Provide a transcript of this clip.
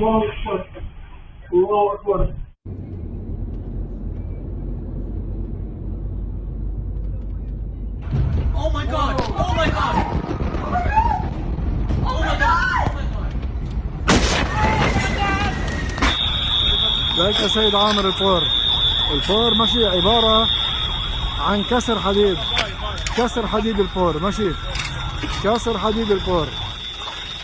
الله اكبر. Oh my god! Oh my god! Oh my god! لك يا سيد عامر الفور. الفور ماشي عبارة عن كسر حديد. كسر حديد الفور ماشي. كسر حديد الفور.